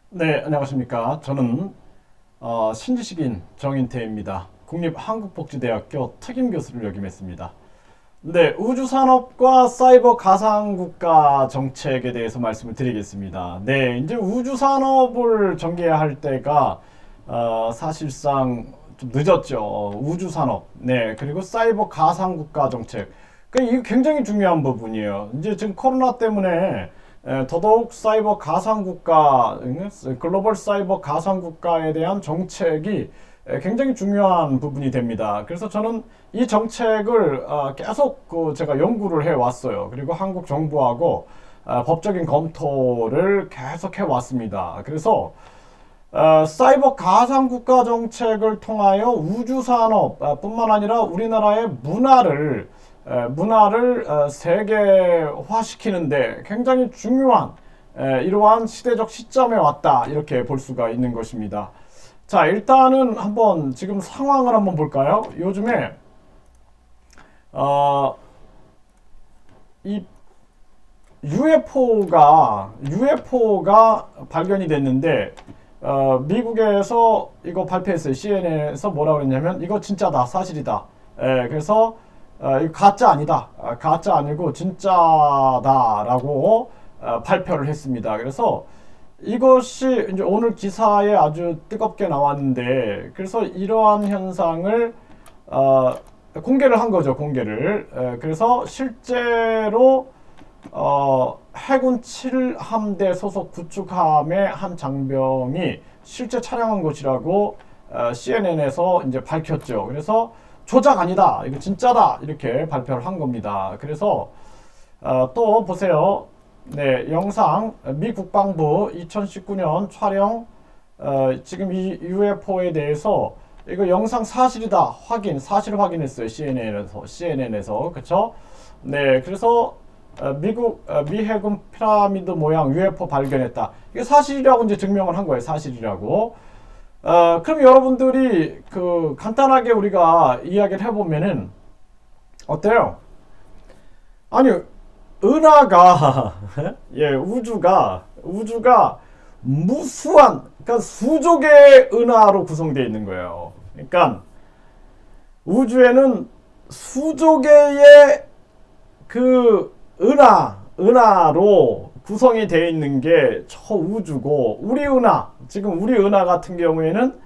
네, 안녕하십니까. 저는 신지식인 정인태입니다. 국립한국복지대학교 특임교수를 역임했습니다. 네, 우주산업과 사이버 가상국가 정책에 대해서 말씀을 드리겠습니다. 네, 이제 우주산업을 전개할 때가 사실상 좀 늦었죠. 우주산업, 네, 그리고 사이버 가상국가 정책. 그러니까 이게 굉장히 중요한 부분이에요. 이제 지금 코로나 때문에 더더욱 사이버 가상국가, 글로벌 사이버 가상국가에 대한 정책이 굉장히 중요한 부분이 됩니다. 그래서 저는 이 정책을 계속 제가 연구를 해 왔어요. 그리고 한국 정부하고 법적인 검토를 계속 해 왔습니다. 그래서 사이버 가상국가 정책을 통하여 우주산업 뿐만 아니라 우리나라의 문화를 세계화시키는데 굉장히 중요한 이러한 시대적 시점에 왔다 이렇게 볼 수가 있는 것입니다. 자, 일단은 한번 지금 상황을 한번 볼까요? 요즘에 이 UFO가 발견이 됐는데 미국에서 이거 발표했어요. CNN에서 뭐라 그랬냐면 이거 진짜다, 사실이다. 그래서 이거 가짜 아니다. 가짜 아니고 진짜다라고 발표를 했습니다. 그래서 이것이 이제 오늘 기사에 아주 뜨겁게 나왔는데, 그래서 이러한 현상을 공개를 한 거죠. 공개를. 그래서 실제로 해군 7함대 소속 구축함의 한 장병이 실제 촬영한 것이라고 CNN에서 이제 밝혔죠. 그래서 조작 아니다, 이거 진짜다 이렇게 발표를 한 겁니다. 그래서 또 보세요. 네, 영상 미 국방부 2019년 촬영 지금 이 UFO에 대해서 이거 영상 사실이다 사실 확인했어요. CNN에서 그쵸? 네, 그래서 미 해군 피라미드 모양 UFO 발견했다. 이게 사실이라고 이제 증명을 한 거예요. 사실이라고. 그럼 여러분들이 간단하게 우리가 이야기를 해보면은 어때요? 아니, 은하가 예, 우주가 무수한, 그러니까 수조 개의 은하로 구성되어 있는 거예요. 그러니까 우주에는 수조 개의 은하로 구성이 되어 있는 게 저 우주고, 지금 우리 은하 같은 경우에는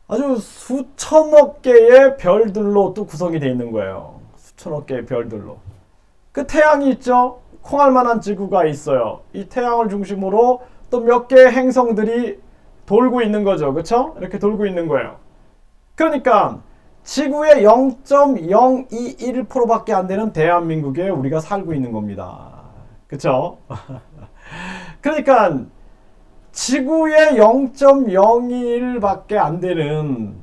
아주 수천억 개의 별들로 또 구성이 되어 있는 거예요. 수천억 개의 별들로. 그 태양이 있죠? 콩알 만한 지구가 있어요. 이 태양을 중심으로 또 몇 개의 행성들이 돌고 있는 거죠. 그쵸? 이렇게 돌고 있는 거예요. 그러니까 지구의 0.021%밖에 안 되는 대한민국에 우리가 살고 있는 겁니다. 그쵸? 그러니까 지구의 0.021밖에 안 되는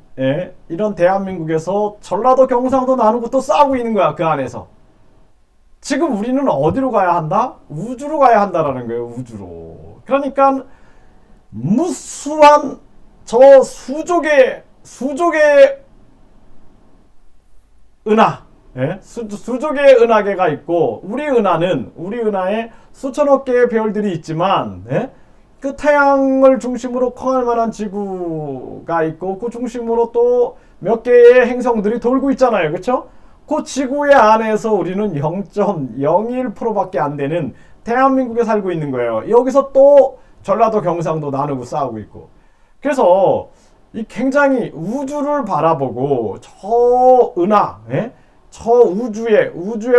이런 대한민국에서 전라도 경상도 나누고 또 싸우고 있는 거야. 그 안에서. 지금 우리는 어디로 가야 한다? 우주로 가야 한다라는 거예요. 우주로. 그러니까 무수한 저 수족의 은하, 수족의 은하계가 있고, 우리 은하에 수천억 개의 별들이 있지만, 그 태양을 중심으로 콩알 만한 지구가 있고, 그 중심으로 또 몇 개의 행성들이 돌고 있잖아요. 그쵸? 그 지구의 안에서 우리는 0.01%밖에 안 되는 대한민국에 살고 있는 거예요. 여기서 또 전라도 경상도 나누고 싸우고 있고. 그래서 이 굉장히 우주를 바라보고 저 우주에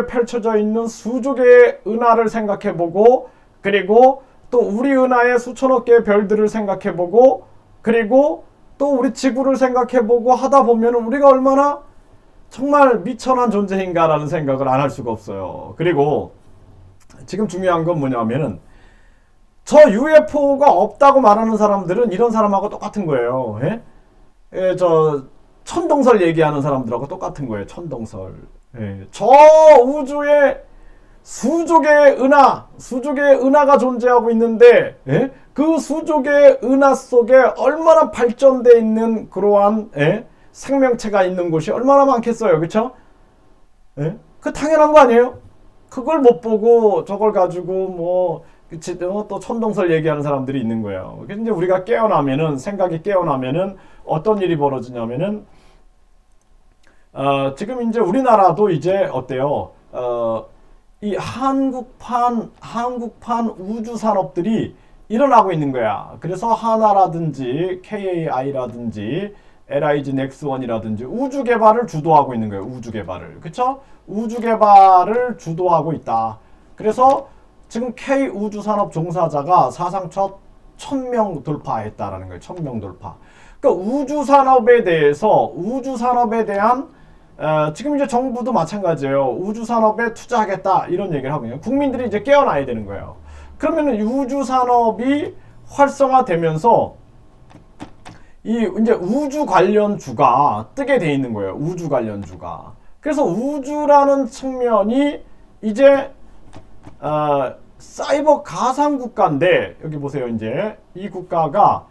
펼쳐져 있는 수조 개의 은하를 생각해보고, 그리고 또 우리 은하의 수천억 개의 별들을 생각해보고, 그리고 또 우리 지구를 생각해보고 하다 보면 우리가 얼마나 정말 미천한 존재인가라는 생각을 안 할 수가 없어요. 그리고 지금 중요한 건 뭐냐면은 저 UFO가 없다고 말하는 사람들은 이런 사람하고 똑같은 거예요. 저 천동설 얘기하는 사람들하고 똑같은 거예요. 천동설. 저 우주에 수조 개의 은하가 존재하고 있는데, 그 수조 개의 은하 속에 얼마나 발전되어 있는 그러한 생명체가 있는 곳이 얼마나 많겠어요. 그쵸? 그 당연한 거 아니에요? 그걸 못 보고 저걸 가지고 뭐 또 천동설 얘기하는 사람들이 있는 거예요. 그래서 이제 우리가 깨어나면은, 생각이 깨어나면은 어떤 일이 벌어지냐면은 지금 이제 우리나라도 이제 어때요? 이 한국판 우주 산업들이 일어나고 있는 거야. 그래서 하나라든지 KAI라든지 LIG 넥스원이라든지 우주 개발을 주도하고 있는 거예요. 우주 개발을. 그쵸? 우주 개발을 주도하고 있다. 그래서 지금 K 우주 산업 종사자가 사상 첫 1000명 돌파했다라는 거예요. 1000명 돌파. 그러니까 우주 산업에 대한 지금 이제 정부도 마찬가지예요. 우주 산업에 투자하겠다 이런 얘기를 하고 있어요. 국민들이 이제 깨어나야 되는 거예요. 그러면은 우주 산업이 활성화되면서 이 이제 우주 관련주가 뜨게 돼 있는 거예요. 우주 관련주가. 그래서 우주라는 측면이 이제 사이버 가상 국가인데 여기 보세요. 이제 이 국가가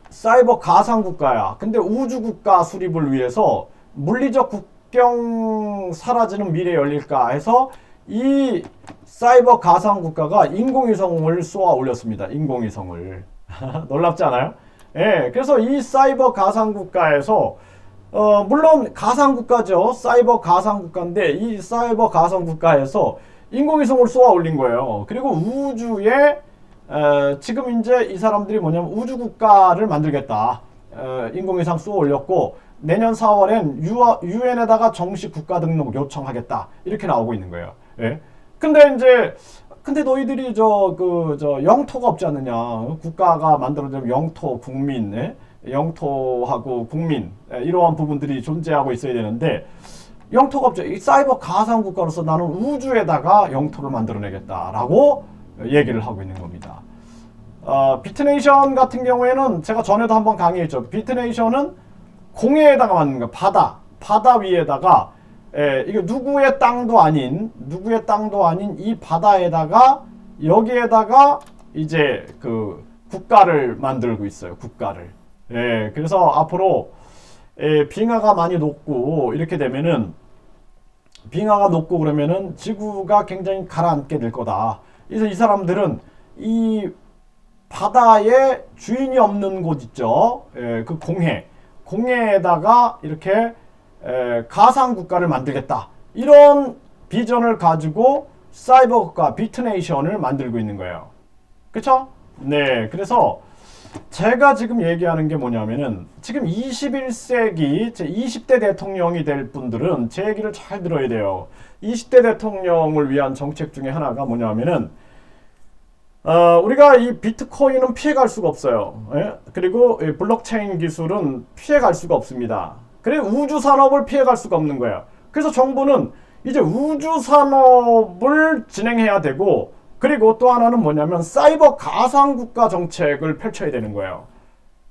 사이버 가상 국가야. 근데 우주 국가 수립을 위해서 물리적 국경 사라지는 미래 열릴까 해서 이 사이버 가상 국가가 인공위성을 쏘아 올렸습니다. 인공위성을. 놀랍지 않아요? 예, 그래서 이 사이버 가상 국가에서 물론 가상 국가죠. 사이버 가상 국가인데 이 사이버 가상 국가에서 인공위성을 쏘아 올린 거예요. 그리고 우주에 지금 이제 이 사람들이 뭐냐면 우주 국가를 만들겠다. 인공위성 쏘아 올렸고 내년 4월엔 유엔에다가 정식 국가 등록 요청하겠다. 이렇게 나오고 있는 거예요. 예. 근데 너희들이 영토가 없지 않느냐. 국가가 만들어지면 영토, 국민, 예? 영토하고 국민, 이러한 부분들이 존재하고 있어야 되는데 영토가 없죠. 이 사이버 가상 국가로서 나는 우주에다가 영토를 만들어내겠다라고 얘기를 하고 있는 겁니다. 비트네이션 같은 경우에는 제가 전에도 한번 강의했죠. 비트네이션은 공해에다가 만드는 거예요. 바다 위에다가 이게 누구의 땅도 아닌 이 바다에다가 여기에다가 이제 그 국가를 만들고 있어요. 국가를. 그래서 앞으로 빙하가 많이 녹고 이렇게 되면은 빙하가 녹고 그러면은 지구가 굉장히 가라앉게 될 거다. 그래서 이 사람들은 이 바다에 주인이 없는 곳 있죠. 그 공해에다가 이렇게 가상 국가를 만들겠다. 이런 비전을 가지고 사이버 국가 비트네이션을 만들고 있는 거예요. 그쵸? 네. 그래서 제가 지금 얘기하는 게 뭐냐면은 지금 21세기 제 20대 대통령이 될 분들은 제 얘기를 잘 들어야 돼요. 20대 대통령을 위한 정책 중에 하나가 뭐냐면은 우리가 이 비트코인은 피해갈 수가 없어요. 예? 그리고 블록체인 기술은 피해갈 수가 없습니다. 그래 우주 산업을 피해갈 수가 없는 거예요. 그래서 정부는 이제 우주 산업을 진행해야 되고 그리고 또 하나는 뭐냐면 사이버 가상 국가 정책을 펼쳐야 되는 거예요.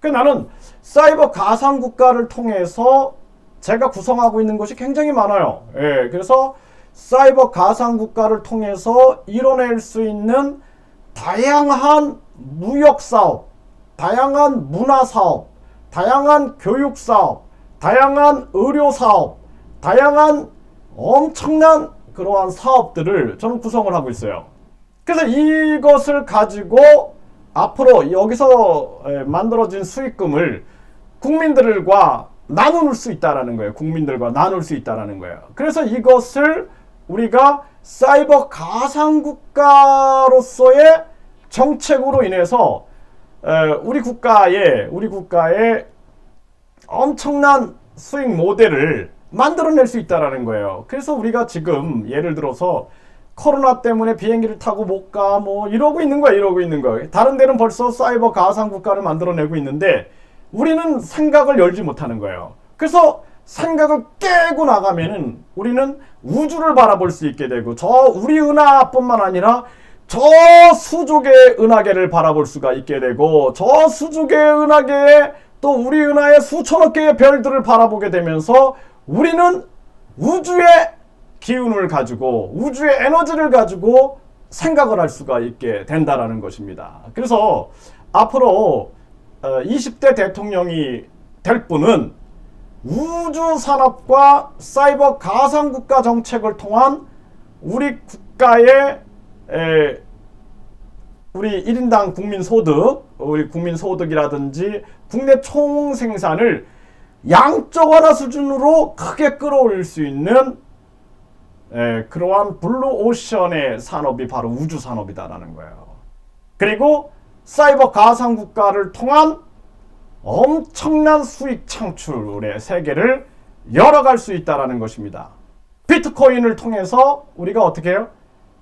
그래서 나는 사이버 가상 국가를 통해서 제가 구성하고 있는 것이 굉장히 많아요. 그래서 사이버 가상 국가를 통해서 이뤄낼 수 있는 다양한 무역 사업, 다양한 문화 사업, 다양한 교육 사업, 다양한 의료 사업, 다양한 엄청난 그러한 사업들을 저는 구성을 하고 있어요. 그래서 이것을 가지고 앞으로 여기서 만들어진 수익금을 국민들과 나눌 수 있다라는 거예요. 국민들과 나눌 수 있다라는 거예요. 그래서 이것을 우리가 사이버 가상국가로서의 정책으로 인해서 우리 국가의 엄청난 수익 모델을 만들어낼 수 있다라는 거예요. 그래서 우리가 지금 예를 들어서 코로나 때문에 비행기를 타고 못 가, 뭐 이러고 있는 거야. 다른 데는 벌써 사이버 가상 국가를 만들어내고 있는데 우리는 생각을 열지 못하는 거예요. 그래서 생각을 깨고 나가면은 우리는 우주를 바라볼 수 있게 되고 저 우리 은하뿐만 아니라 저 수족의 은하계를 바라볼 수가 있게 되고 저 수족의 은하계에 또 우리 은하의 수천억 개의 별들을 바라보게 되면서 우리는 우주의 기운을 가지고 우주의 에너지를 가지고 생각을 할 수가 있게 된다라는 것입니다. 그래서 앞으로 20대 대통령이 될 분은 우주 산업과 사이버 가상국가 정책을 통한 우리 국가의 우리 1인당 국민소득, 우리 국민소득이라든지 국내 총생산을 양적 완화 수준으로 크게 끌어올릴 수 있는 그러한 블루오션의 산업이 바로 우주산업이다라는 거예요. 그리고 사이버 가상국가를 통한 엄청난 수익 창출의 세계를 열어갈 수 있다는 것입니다. 비트코인을 통해서 우리가 어떻게 해요?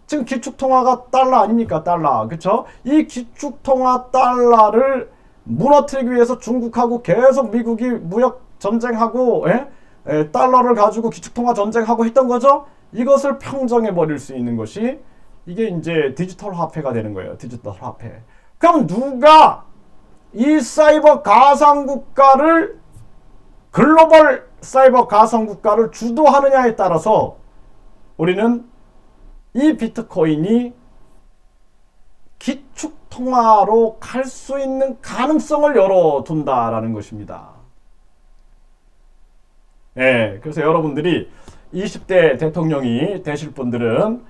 지금 기축통화가 달러 아닙니까? 달러. 그쵸? 이 기축통화 달러를 무너뜨리기 위해서 중국하고 계속 미국이 무역 전쟁하고 달러를 가지고 기축통화 전쟁하고 했던 거죠. 이것을 평정해 버릴 수 있는 것이 이게 이제 디지털 화폐가 되는 거예요. 디지털 화폐. 그럼 누가 이 사이버 가상국가를 글로벌 사이버 가상국가를 주도하느냐에 따라서 우리는 이 비트코인이 기축통화로 갈 수 있는 가능성을 열어둔다라는 것입니다. 그래서 여러분들이 20대 대통령이 되실 분들은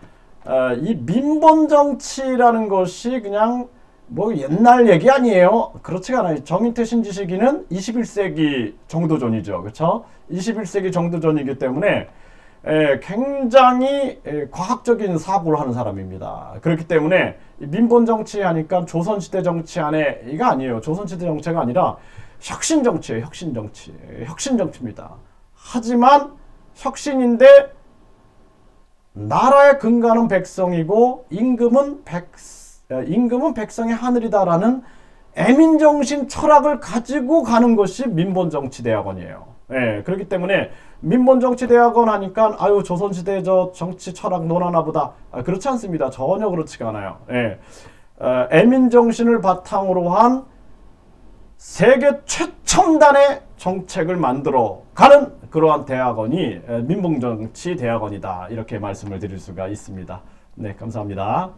이 민본정치라는 것이 그냥 뭐 옛날 얘기 아니에요. 그렇지가 않아요. 정인태 신지식인은 21세기 정도 전이죠. 그렇죠? 21세기 정도 전이기 때문에 굉장히 과학적인 사고를 하는 사람입니다. 그렇기 때문에 민본정치 하니까 조선시대 정치 안에 이거 아니에요. 조선시대 정치가 아니라 혁신정치예요. 혁신정치. 혁신정치입니다. 하지만 혁신인데 나라의 근간은 백성이고 임금은 백성의 하늘이다라는 애민정신 철학을 가지고 가는 것이 민본정치대학원이에요. 그렇기 때문에 민본정치대학원 하니까 아유 조선시대 저 정치 철학 논하나 보다. 그렇지 않습니다. 전혀 그렇지가 않아요. 애민정신을 바탕으로 한 세계 최첨단의 정책을 만들어 가는 그러한 대학원이 민본정치대학원이다. 이렇게 말씀을 드릴 수가 있습니다. 네, 감사합니다.